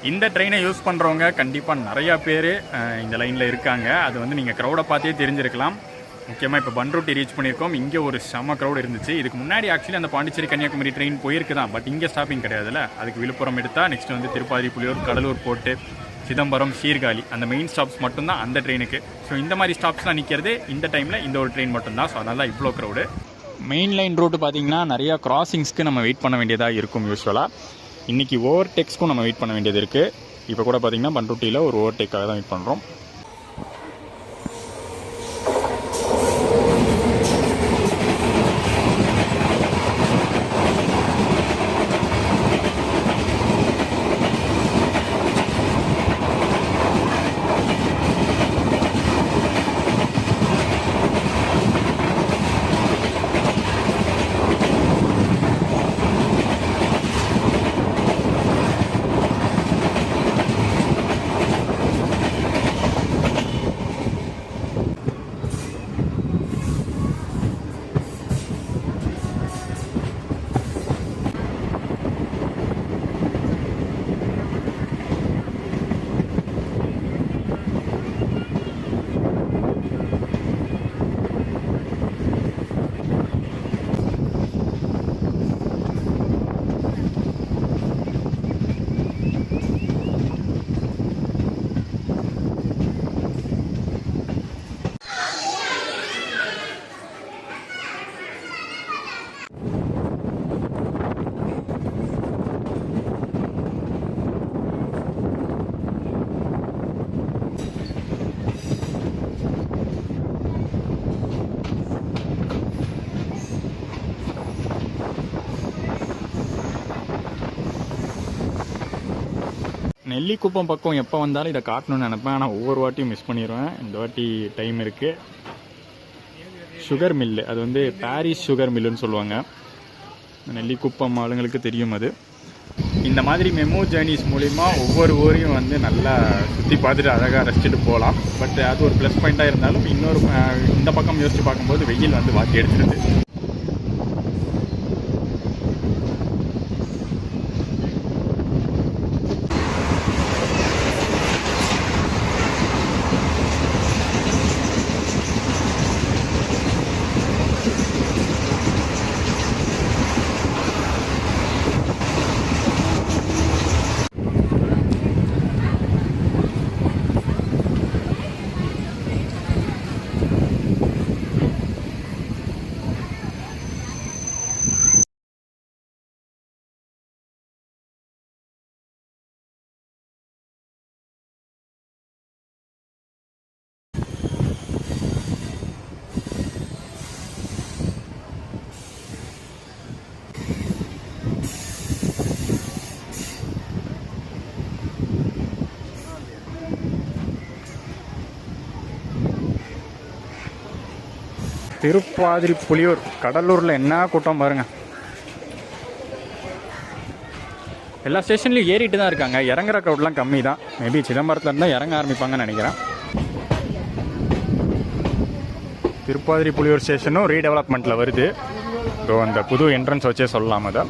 இந்த ட்ரெயினை யூஸ் பண்ணுறவங்க கண்டிப்பாக நிறையா பேர் இந்த லைனில் இருக்காங்க. அது வந்து நீங்கள் க்ரௌடை பார்த்தே தெரிஞ்சிருக்கலாம். முக்கியமாக இப்போ பன்ருட்டி ரீச் பண்ணியிருக்கோம். இங்கே ஒரு செம க்ரௌடு இருந்துச்சு. இதுக்கு முன்னாடி ஆக்சுவலி அந்த பாண்டிச்சேரி கன்னியாகுமரி ட்ரெயின் போயிருக்கு தான். பட் இங்கே ஸ்டாப்பிங் கிடையாதுல்ல. அதுக்கு விழுப்புரம் எடுத்தால் நெக்ஸ்ட் வந்து திருப்பாதி, புலியூர், கடலூர் போட்டு சிதம்பரம், சீர்காழி அந்த மெயின் ஸ்டாப்ஸ் மட்டும்தான் அந்த ட்ரெயினுக்கு. ஸோ இந்த மாதிரி ஸ்டாப்ஸ்லாம் நிற்கிறது இந்த டைமில் இந்த ஒரு ட்ரெயின் மட்டும்தான். ஸோ அதனால இவ்வளோ க்ரௌடு. மெயின் லைன் ரூட்டு பார்த்திங்கன்னா நிறையா கிராசிங்ஸ்க்கு நம்ம வெயிட் பண்ண வேண்டியதாக இருக்கும் யூஸ்வலாக. இன்றைக்கி ஓவர்டேக்ஸ்க்கும் நம்ம வெயிட் பண்ண வேண்டியது இருக்குது. இப்போ கூட பார்த்திங்கன்னா பன்ருட்டியில் ஒரு ஓவர்டேக்காக தான் வெயிட் பண்ணுறோம். நெல்லிக்குப்பம் பக்கம் எப்போ வந்தாலும் இதை காட்டணும்னு நினைப்பேன், ஆனால் ஒவ்வொரு வாட்டியும் மிஸ் பண்ணிடுவேன். இந்த வாட்டி டைம் இருக்குது. சுகர் மில்லு, அது வந்து பாரிஸ் சுகர் மில்லுன்னு சொல்லுவாங்க. நெல்லிக்குப்பம் ஆளுங்களுக்கு தெரியும் அது. இந்த மாதிரி மெமோ ஜேர்னிஸ் மூலிமா ஒவ்வொரு ஊரையும் வந்து நல்லா சுற்றி பார்த்துட்டு அழகாக ரசிச்சுட்டு போகலாம். பட் அது ஒரு ப்ளஸ் பாயிண்ட்டாக இருந்தாலும் இன்னொரு இந்த பக்கம் யோசித்து பார்க்கும்போது வெயில் வந்து வாட்டி எடுத்துருது. திருப்பாதிரி புலியூர், கடலூரில் என்ன கூட்டம் பாருங்கள். எல்லா ஸ்டேஷன்லையும் ஏறிட்டு தான் இருக்காங்க. இறங்குற க்ரௌட்லாம் கம்மி தான். மேபி சிதம்பரத்தில் இருந்தால் இறங்க ஆரம்பிப்பாங்கன்னு நினைக்கிறேன். திருப்பாதிரி புலியூர் ஸ்டேஷனும் ரீடெவலப்மெண்ட்டில் வருது. ஸோ அந்த புது என்ட்ரன்ஸ் வச்சே சொல்லலாம் அதை.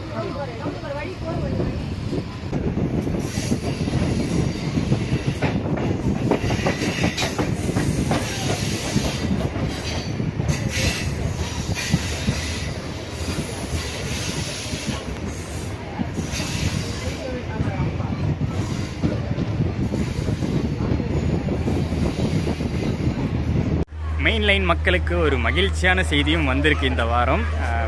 மெயின் லைன் மக்களுக்கு ஒரு மகிழ்ச்சியான செய்தியும் வந்திருக்கு இந்த வாரம்.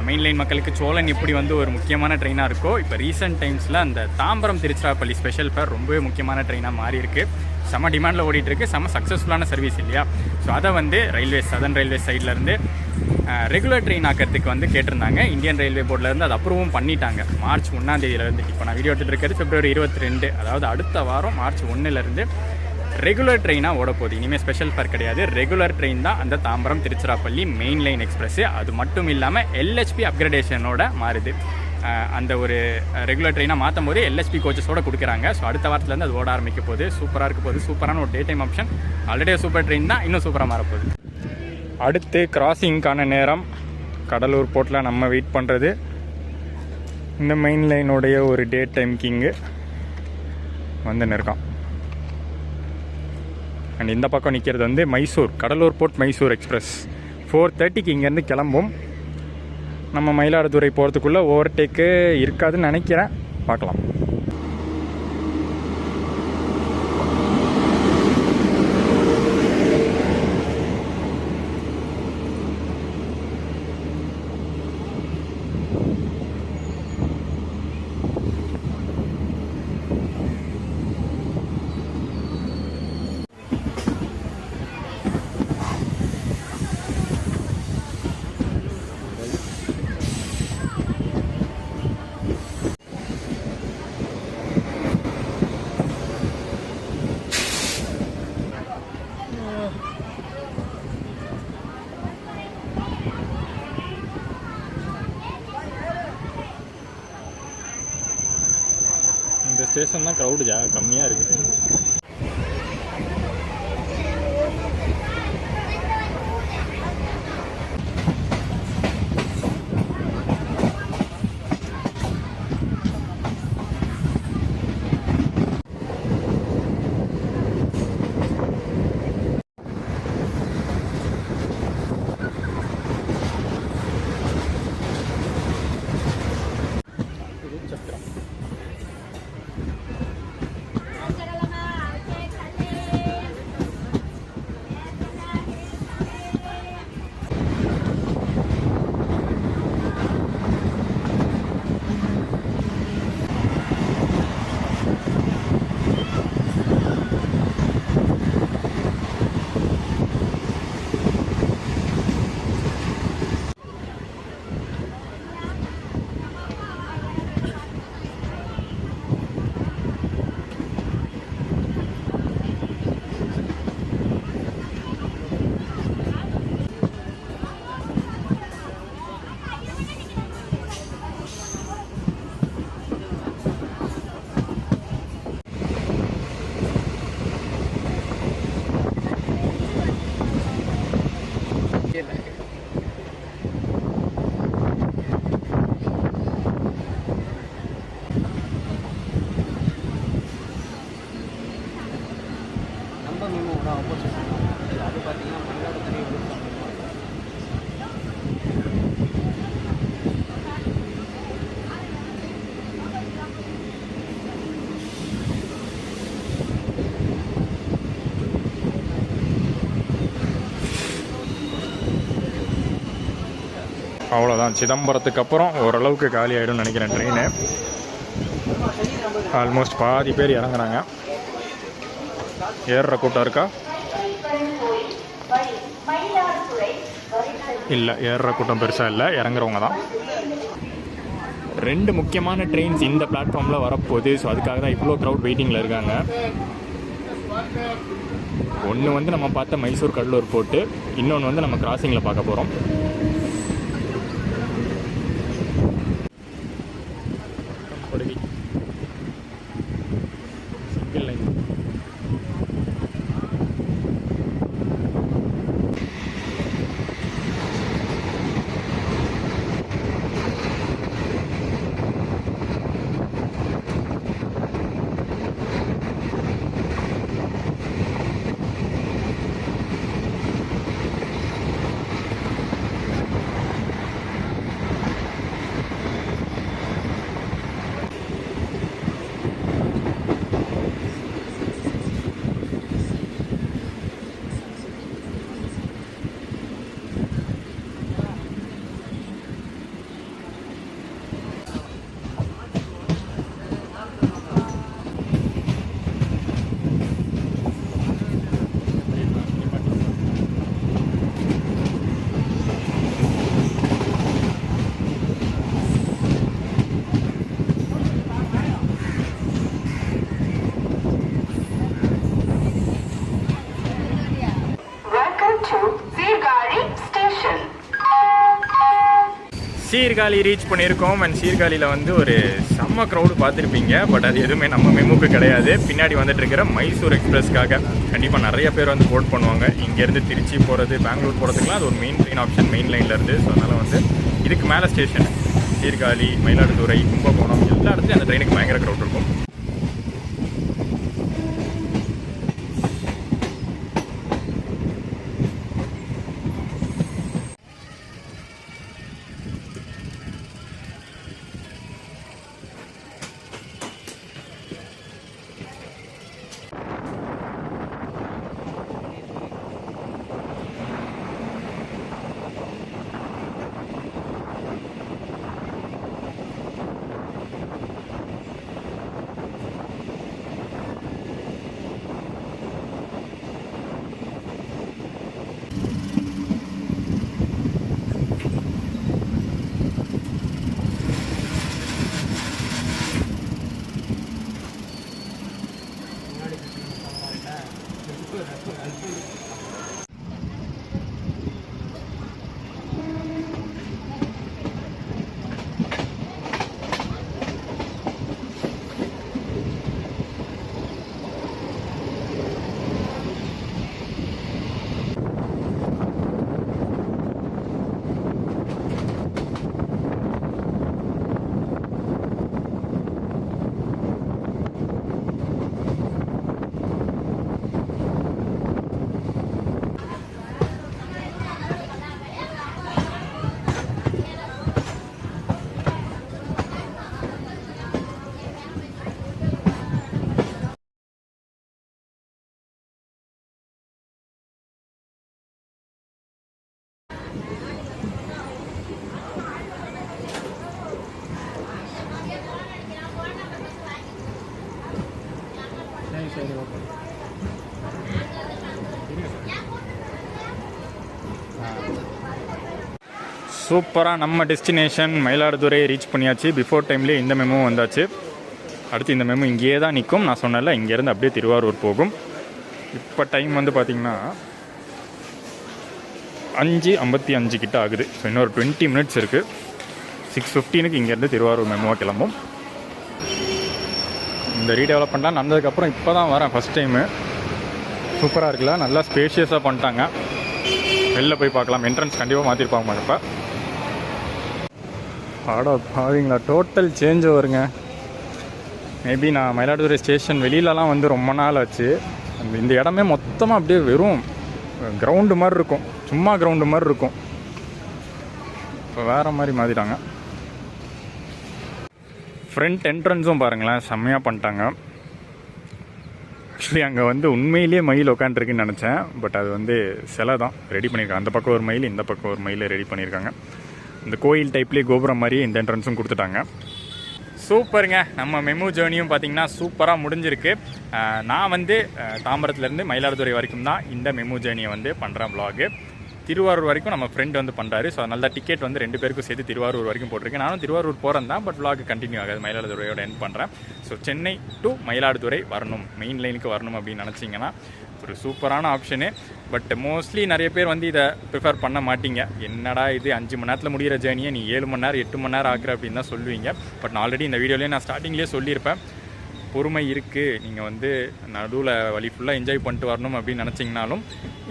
மெயின் லைன் மக்களுக்கு சோழன் எப்படி வந்து ஒரு முக்கியமான ட்ரெயினாக இருக்கோ, இப்போ ரீசெண்ட் டைம்ஸில் அந்த தாம்பரம் திருச்சிராப்பள்ளி ஸ்பெஷல் ஃபேர் ரொம்பவே முக்கியமான ட்ரெயினாக மாறி இருக்கு. செம்ம டிமாண்டில் ஓடிட்டுருக்கு, செம்ம சக்ஸஸ்ஃபுல்லான சர்வீஸ் இல்லையா. ஸோ அதை வந்து ரயில்வேஸ், சதர்ன் ரயில்வேஸ் சைட்லேருந்து ரெகுலர் ட்ரெயின் ஆக்கிறதுக்கு வந்து கேட்டிருந்தாங்க. இந்தியன் ரயில்வே போர்ட்லேருந்து அது அப்ரூவும் பண்ணிட்டாங்க மார்ச் 1 இப்போ நான் வீடியோ எடுத்துகிட்டு இருக்கிறது February 22, அதாவது அடுத்த வாரம் மார்ச் 1 ரெகுலர் ட்ரெயினாக ஓட போகுது. இனிமேல் ஸ்பெஷல் ஃபேர் கிடையாது, ரெகுலர் ட்ரெயின் தான் அந்த Tambaram Tiruchirappalli main line express. அது மட்டும் இல்லாமல் LHP அப்கிரேடேஷனோட மாறுது. அந்த ஒரு ரெகுலர் ட்ரெயினாக மாற்றும் போது LHP கோச்சஸோடு கொடுக்குறாங்க. ஸோ அடுத்த வாரத்துலேருந்து அது ஓட ஆரம்பிக்க போகுது. சூப்பராக இருக்க போகுது. சூப்பரான ஒரு day time option. Already super train தான், இன்னும் சூப்பராக மாறப்போகுது. அடுத்து கிராசிங்க்கான நேரம். கடலூர் போர்ட்டில் நம்ம வெயிட் பண்ணுறது இந்த மெயின் லைனுடைய ஒரு டே டைம் கிங்கு வந்துன்னு இருக்கான். அண்ட் இந்த பக்கம் நிற்கிறது வந்து மைசூர், கடலூர் போர்ட் மைசூர் எக்ஸ்பிரஸ் 4:30க்கு இங்கேருந்து கிளம்பும். நம்ம மயிலாடுதுறை போகிறதுக்குள்ளே ஓவர்டேக்கு இருக்காதுன்னு நினைக்கிறேன், பார்க்கலாம். இந்த ஸ்டேஷன் தான் க்ரௌடு கம்மியாக இருக்குது. அவ்வளோதான், சிதம்பரத்துக்கு அப்புறம் ஓரளவுக்கு காலி ஆகிடும்னு நினைக்கிறேன் ட்ரெயின். ஆல்மோஸ்ட் பாதி பேர் இறங்குறாங்க. ஏறுற கூட்டம் இருக்கா? இல்லை, ஏறுற கூட்டம் பெருசாக இல்லை, இறங்குறவங்க தான். 2 முக்கியமான ட்ரெயின்ஸ் இந்த பிளாட்ஃபார்மில் வரப்போகுது. ஸோ அதுக்காக தான் இவ்வளோ க்ரௌட் வெயிட்டிங்கில் இருக்காங்க. ஒன்று வந்து நம்ம பார்த்த மைசூர் கடலூர் போட்டு, இன்னொன்று வந்து நம்ம கிராசிங்கில் பார்க்க போகிறோம். Single line. சீர்காழி ரீச் பண்ணியிருக்கோம். அண்ட் சீர்காழியில் வந்து ஒரு செம்ம க்ரௌடு பார்த்துருப்பீங்க. பட் அது எதுவுமே நம்ம மெமுக்கு கிடையாது. பின்னாடி வந்துட்டு இருக்கிற மைசூர் எக்ஸ்பிரஸ்க்காக கண்டிப்பாக நிறைய பேர் வந்து போட் பண்ணுவாங்க. இங்கேருந்து திருச்சி போகிறது, பெங்களூர் போகிறதுக்குலாம் அது ஒரு மெயின் ட்ரெயின் ஆப்ஷன், மெயின் லைன்லேருந்து. ஸோ அதனால் வந்து இதுக்கு மேலே ஸ்டேஷன் சீர்காழி, மயிலாடுதுறை, கும்பகோணம் எல்லா இடத்துலையும் அந்த ட்ரெயினுக்கு பயங்கர க்ரௌட் இருக்கும். சூப்பராக நம்ம டெஸ்டினேஷன் மயிலாடுதுறை ரீச் பண்ணியாச்சு. பிஃபோர் டைம்லேயே இந்த மெமோ வந்தாச்சு. அடுத்து இந்த மெமோ இங்கேயே தான் நிற்கும். நான் சொன்னல இங்கேருந்து அப்படியே திருவாரூர் போகும். இப்போ டைம் வந்து பார்த்திங்கன்னா 5:55 கிட்ட ஆகுது. ஸோ இன்னொரு 20 மினிட்ஸ் இருக்குது. 6:15 இங்கேருந்து திருவாரூர் மெமோ கிளம்பும். இந்த ரீடெவலப்மெண்ட்லாம் நடந்ததுக்கப்புறம் இப்போ தான் வரேன் ஃபஸ்ட் டைமு. சூப்பராக இருக்குல்ல, நல்லா ஸ்பேஷியஸாக பண்ணிட்டாங்க. வெளில போய் பார்க்கலாம். என்ட்ரன்ஸ் கண்டிப்பாக மாற்றிருப்பாங்க. இப்போ ஆடோ பாவீங்களா, டோட்டல் சேஞ்ச் வருங்க. மேபி நான் மயிலாடுதுறை ஸ்டேஷன் வெளியிலலாம் வந்து ரொம்ப நாள் ஆச்சு. இந்த இடமே மொத்தமாக அப்படியே வெறும் கிரவுண்டு மாதிரி இருக்கும், சும்மா கிரவுண்டு மாதிரி இருக்கும். இப்போ வேறு மாதிரி மாற்றிட்டாங்க. ஃப்ரண்ட் என்ட்ரன்ஸும் பாருங்களேன், செம்மையாக பண்ணிட்டாங்க. ஆக்சுவலி அங்கே வந்து உண்மையிலேயே மயில் உட்காந்துருக்குன்னு நினச்சேன். பட் அது வந்து சிலை தான் ரெடி பண்ணியிருக்காங்க. அந்த பக்கம் ஒரு மயில், இந்த பக்கம் ஒரு மயில் ரெடி பண்ணியிருக்காங்க. இந்த கோயில் டைப்லேயே கோபுரம் மாதிரி இந்த என்ட்ரன்ஸும் கொடுத்துட்டாங்க. சூப்பருங்க. நம்ம மெமு ஜேர்னியும் பார்த்திங்கன்னா சூப்பராக முடிஞ்சிருக்கு. நான் வந்து தாம்பரத்துலேருந்து மயிலாடுதுறை வரைக்கும் தான் இந்த மெமு ஜேர்னியை வந்து பண்ணுறேன் vlog. திருவாரூர் வரைக்கும் நம்ம ஃப்ரெண்ட் வந்து பண்ணுறாரு. ஸோ அதனால தான் டிக்கெட் வந்து 2 பேருக்கும் சேர்த்து திருவாரூர் வரைக்கும் போட்டிருக்கேன். நானும் திருவாரூர் போகிறேன் தான், பட் vlog கண்டினியூ ஆகாது, மயிலாடுதுறையோட எண்ட் பண்ணுறேன். ஸோ சென்னை டு மயிலாடுதுறை வரணும், மெயின் லைனுக்கு வரணும் அப்படின்னு நினச்சிங்கன்னா ஒரு சூப்பரான ஆப்ஷனு. பட் மோஸ்ட்லி நிறைய பேர் வந்து இதை ப்ரிஃபர் பண்ண மாட்டீங்க. என்னடா இது 5 மணி நேரத்தில் முடிகிற ஜேர்னியை நீ 7 மணி நேரம் 8 மணி நேரம் ஆக்குற அப்படின்னு தான் சொல்லுவீங்க. பட் நான் ஆல்ரெடி இந்த வீடியோலேயே நான் ஸ்டார்டிங்லேயே சொல்லியிருப்பேன், பொறுமை இருக்குது. நீங்கள் வந்து நடுவில் வழி ஃபுல்லாக என்ஜாய் பண்ணிட்டு வரணும் அப்படின்னு நினச்சிங்கனாலும்,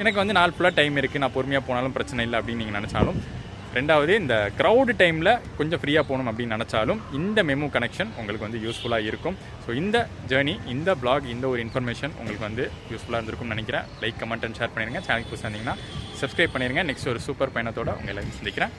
எனக்கு வந்து நாள் ஃபுல்லாக டைம் இருக்குது, நான் பொறுமையாக போனாலும் பிரச்சனை இல்லை அப்படின்னு நீங்கள் நினச்சாலும், ரெண்டாவது இந்த க்ரௌடு டைமில் கொஞ்சம் ஃப்ரீயாக போகணும் அப்படின்னு நினச்சாலும் இந்த மெமு கனெக்ஷன் உங்களுக்கு வந்து யூஸ்ஃபுல்லாக இருக்கும். ஸோ இந்த ஜேர்னி, இந்த vlog, இந்த ஒரு இன்ஃபர்மேஷன் உங்களுக்கு வந்து யூஸ்ஃபுல்லாக இருந்திருக்கும்னு நினைக்கிறேன். லைக், கமெண்ட் அண்ட் ஷேர் பண்ணிடுங்க. சேனலுக்கு புதுசாக இருந்தீங்கன்னா சப்ஸ்கிரைப் பண்ணிடுங்க. நெக்ஸ்ட் ஒரு சூப்பர் பயணத்தோடு உங்களை சந்திக்கிறேன்.